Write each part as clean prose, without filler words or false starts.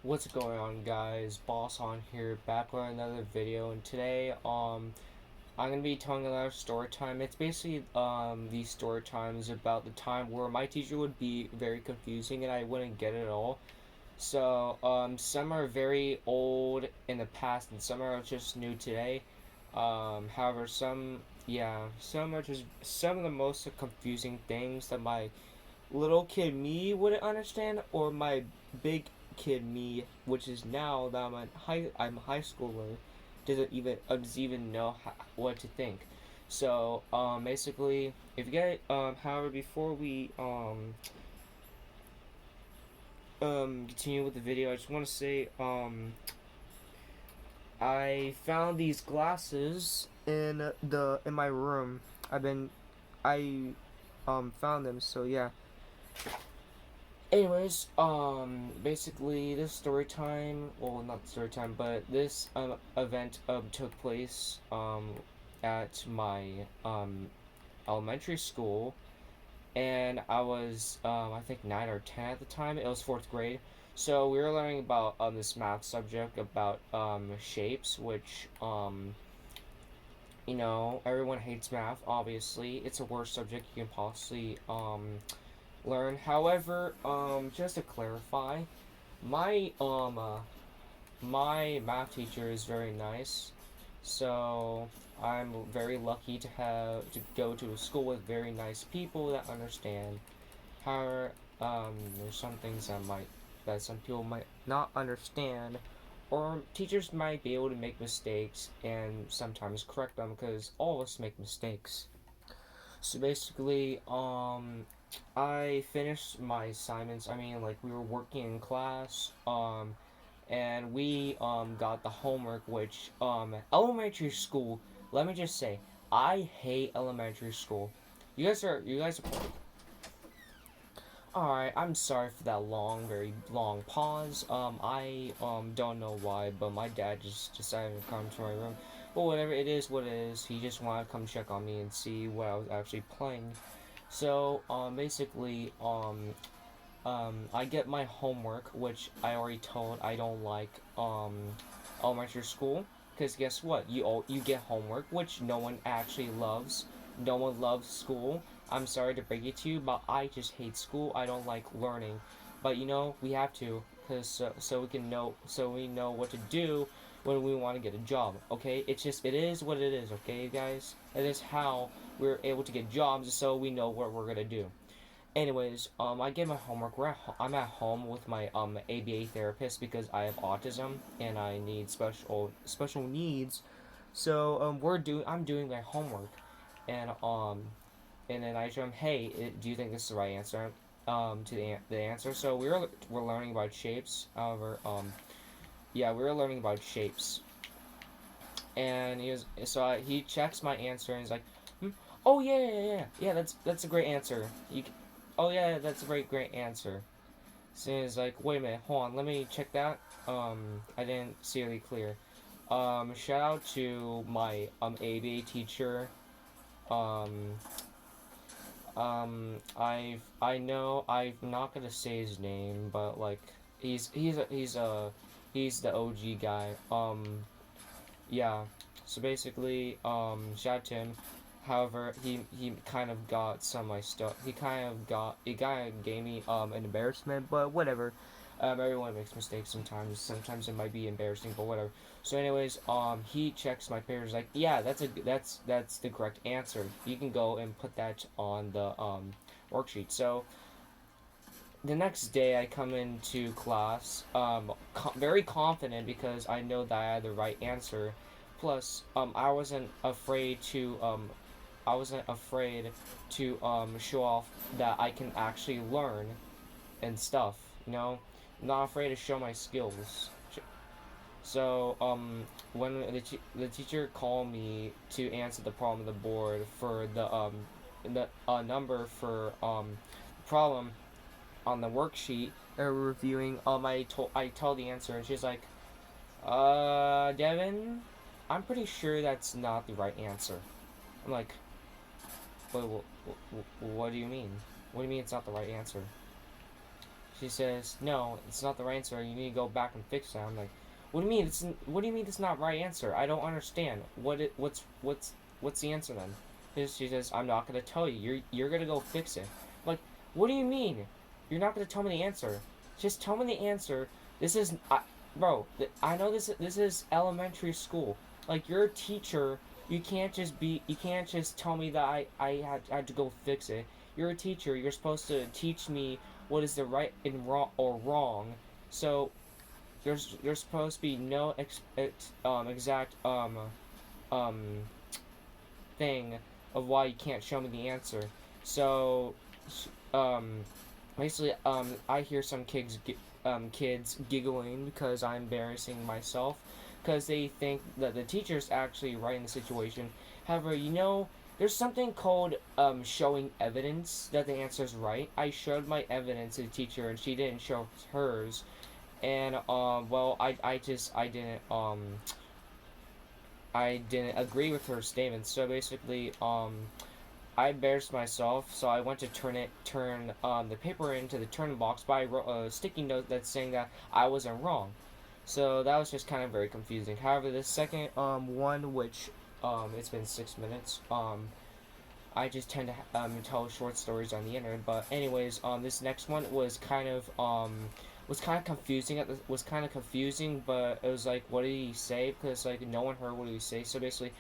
What's going on, guys? Boss on here, back with another video, and today I'm gonna be telling another story time. It's basically these story times about the time where my teacher would be very confusing and I wouldn't get it at all. So some are very old in the past and some are just new today. However, some are just some of the most confusing things that my little kid me wouldn't understand, or my big kid me, which is now that I'm a high schooler, doesn't even know what to think. So basically, if you get however, before we continue with the video, I just want to say I found these glasses in my room. I found them, so yeah. Anyways, basically, this story time, well, not story time, but this event took place at my elementary school, and I was I think 9 or 10 at the time. It was fourth grade, so we were learning about this math subject about shapes, which everyone hates math. Obviously, it's the worst subject you can possibly learn. However, just to clarify, my my math teacher is very nice, so I'm very lucky to have to go to a school with very nice people that understand. However, there's some things that some people might not understand, or teachers might be able to make mistakes and sometimes correct them because all of us make mistakes. So basically, I finished my assignments. I mean, like we were working in class, and we got the homework. Which elementary school. Let me just say, I hate elementary school. You guys are. All right. I'm sorry for that very long pause. I don't know why, but my dad just decided to come to my room. But whatever, it is what it is. He just wanted to come check on me and see what I was actually playing. So, basically, I get my homework, which I already told I don't like, elementary school. Because guess what? You get homework, which no one actually loves. No one loves school. I'm sorry to break it to you, but I just hate school. I don't like learning. But we have to, cause so we know what to do when we want to get a job. Okay, it is what it is. Okay, guys, it is how we're able to get jobs, so we know what we're gonna do. Anyways, I get my homework. I'm at home with my ABA therapist because I have autism and I need special needs. So I'm doing my homework, and and then I show him, hey, do you think this is the right answer? To the answer. So we're learning about shapes. However, yeah, we were learning about shapes, and he checks my answer and he's like, hmm, oh yeah. That's a great answer. Oh yeah, that's a great answer. So he's like, wait a minute, hold on, let me check that. I didn't see it really clear. Shout out to my ABA teacher. Um, I know I'm not gonna say his name, but like he's the OG guy. Yeah. So basically, shout out to him. However, he kind of got some of my stuff. He kind of gave me an embarrassment, but whatever. Everyone makes mistakes sometimes. Sometimes it might be embarrassing, but whatever. So, anyways, he checks my papers like, yeah, that's the correct answer. You can go and put that on the worksheet. So the next day, I come into class, very confident because I know that I had the right answer. Plus, I wasn't afraid to show off that I can actually learn and stuff. I'm not afraid to show my skills. So when the teacher called me to answer the problem on the board for the number for problem on the worksheet reviewing, I tell the answer and she's like, Devin, I'm pretty sure that's not the right answer. I'm like, wait, what do you mean? What do you mean it's not the right answer? She says, "No, it's not the right answer. You need to go back and fix it." I'm like, "What do you mean? What do you mean it's not right answer? I don't understand. What's the answer then?" She says, "I'm not gonna tell you. You're gonna go fix it." I'm like, "What do you mean? You're not gonna tell me the answer? Just tell me the answer. This is, bro. I know this is elementary school. Like, you're a teacher. You can't just tell me that I had to go fix it. You're a teacher. You're supposed to teach me what is the right and wrong or wrong. So there's supposed to be no exact um thing of why you can't show me the answer. So um basically I hear some kids giggling because I'm embarrassing myself because they think that the teacher's actually right in the situation. However, there's something called showing evidence that the answer is right. I showed my evidence to the teacher and she didn't show hers, and well, I didn't agree with her statement. So basically, I embarrassed myself, so I went to turn the paper into the turn box, but I wrote a sticky note that's saying that I wasn't wrong. So that was just kind of very confusing. However, the second one, which it's been 6 minutes, I just tend to tell short stories on the internet. But anyways, this next one was kind of confusing, but it was like, what did he say? Because like no one heard what he say. So basically,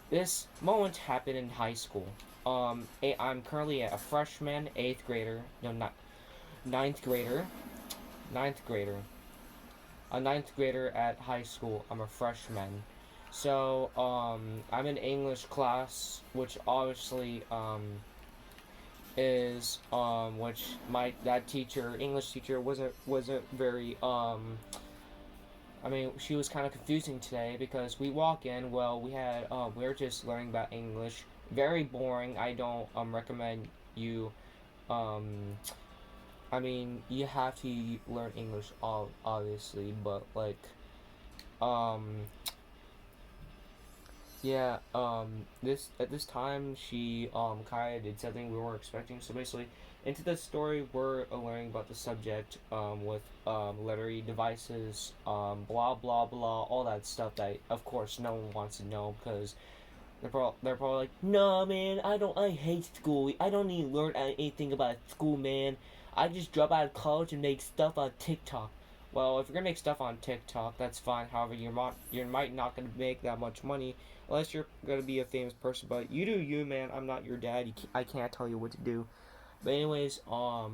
this moment happened in high school. I'm currently a freshman, eighth grader, no, not ninth grader, ninth grader, a ninth grader at high school. I'm a freshman. So, I'm in English class, which obviously, is, which that teacher, English teacher, wasn't very, I mean, she was kind of confusing today because we walk in, well, we were just learning about English. Very boring. I don't, recommend you, um, I mean, you have to learn English, obviously, but, like, um, yeah, this at this time she kind of did something we weren't expecting. So basically, into the story, we're learning about the subject with literary devices, blah blah blah, all that stuff that of course no one wants to know because they're probably like, no man, I hate school. I don't need to learn anything about school, man. I just drop out of college and make stuff on TikTok. Well, if you're gonna make stuff on TikTok, that's fine. However, you might not gonna make that much money unless you're gonna be a famous person. But you do you, man. I'm not your dad. I can't tell you what to do. But anyways, we're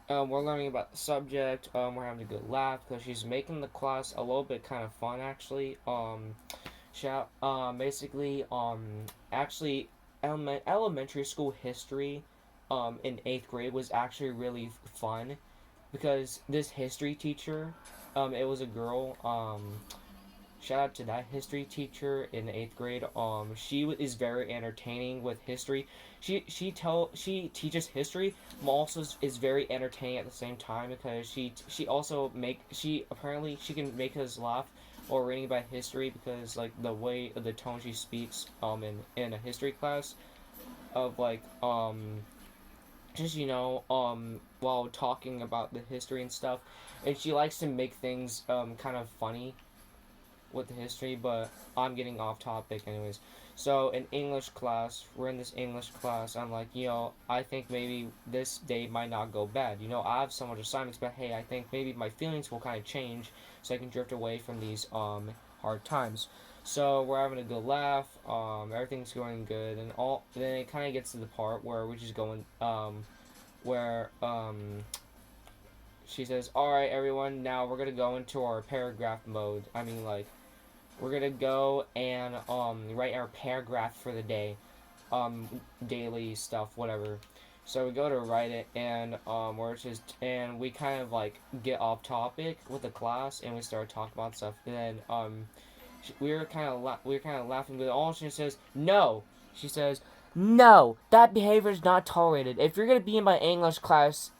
learning about the subject. We're having a good laugh because she's making the class a little bit kind of fun, actually. Basically, actually, elementary school history, in eighth grade was actually really fun because this history teacher, it was a girl. Shout out to that history teacher in the eighth grade. Is very entertaining with history. She teaches history, but also is very entertaining at the same time because she apparently she can make us laugh or reading about history because like the tone she speaks in a history class of like just while talking about the history and stuff, and she likes to make things kind of funny with the history, but I'm getting off topic anyways. So in English class, we're in this English class. I'm like, I think maybe this day might not go bad. I have so much assignments, but hey, I think maybe my feelings will kind of change, so I can drift away from these hard times. So we're having a good laugh. Everything's going good, and all. Then it kind of gets to the part where we're just going where she says, "All right, everyone, now we're gonna go into our paragraph mode." I mean, like, we're gonna go and write our paragraph for the day, daily stuff, whatever. So we go to write it, and we kind of like get off topic with the class, and we start talking about stuff. And then we were kind of laughing, but all she says, "No," she says, "No, that behavior is not tolerated. If you're gonna be in my English class,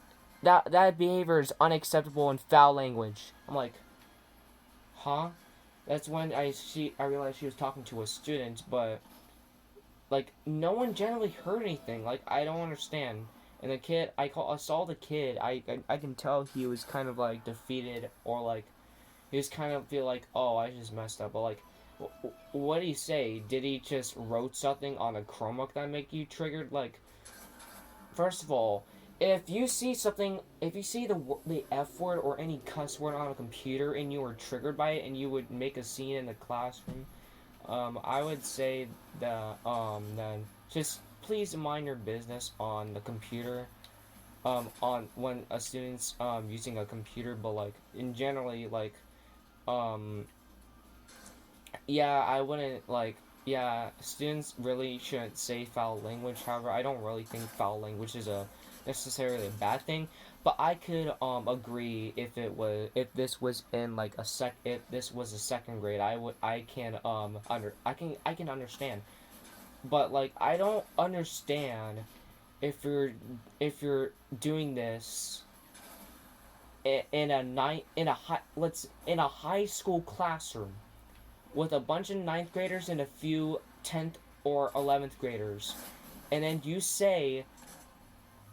that behavior is unacceptable and foul language." I'm like, huh? That's when I realized she was talking to a student, but like no one generally heard anything. Like I don't understand. And the kid, I saw the kid. I can tell he was kind of like defeated, or like he was kind of feel like, oh, I just messed up. But like, what did he say? Did he just wrote something on a Chromebook that make you triggered? Like, first of all, if you see something, if you see the F word or any cuss word on a computer and you were triggered by it and you would make a scene in the classroom, I would say that then just please mind your business on the computer. On when a student's using a computer, but like in generally like um yeah, I wouldn't like. Yeah, students really shouldn't say foul language. However, I don't really think foul language is a necessarily a bad thing. But I could agree if this was in like if this was a second grade, I can I can understand. But like I don't understand if you're doing this in a night in a high let's in a high school classroom with a bunch of ninth graders and a few 10th or 11th graders, and then you say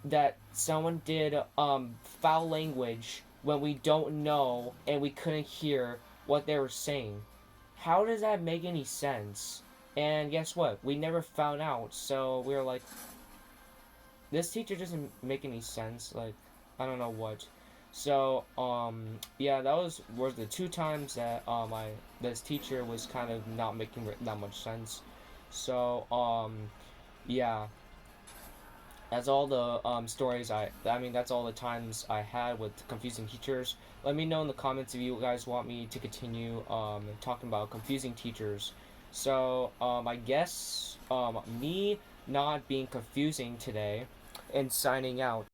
that someone did foul language when we don't know and we couldn't hear what they were saying. How does that make any sense? And guess what? We never found out, so we were like, this teacher doesn't make any sense. Like, I don't know what. So, yeah, that were the two times that this teacher was kind of not making that much sense. So, yeah, that's all the stories I mean, that's all the times I had with confusing teachers. Let me know in the comments if you guys want me to continue talking about confusing teachers. So, I guess me not being confusing today and signing out.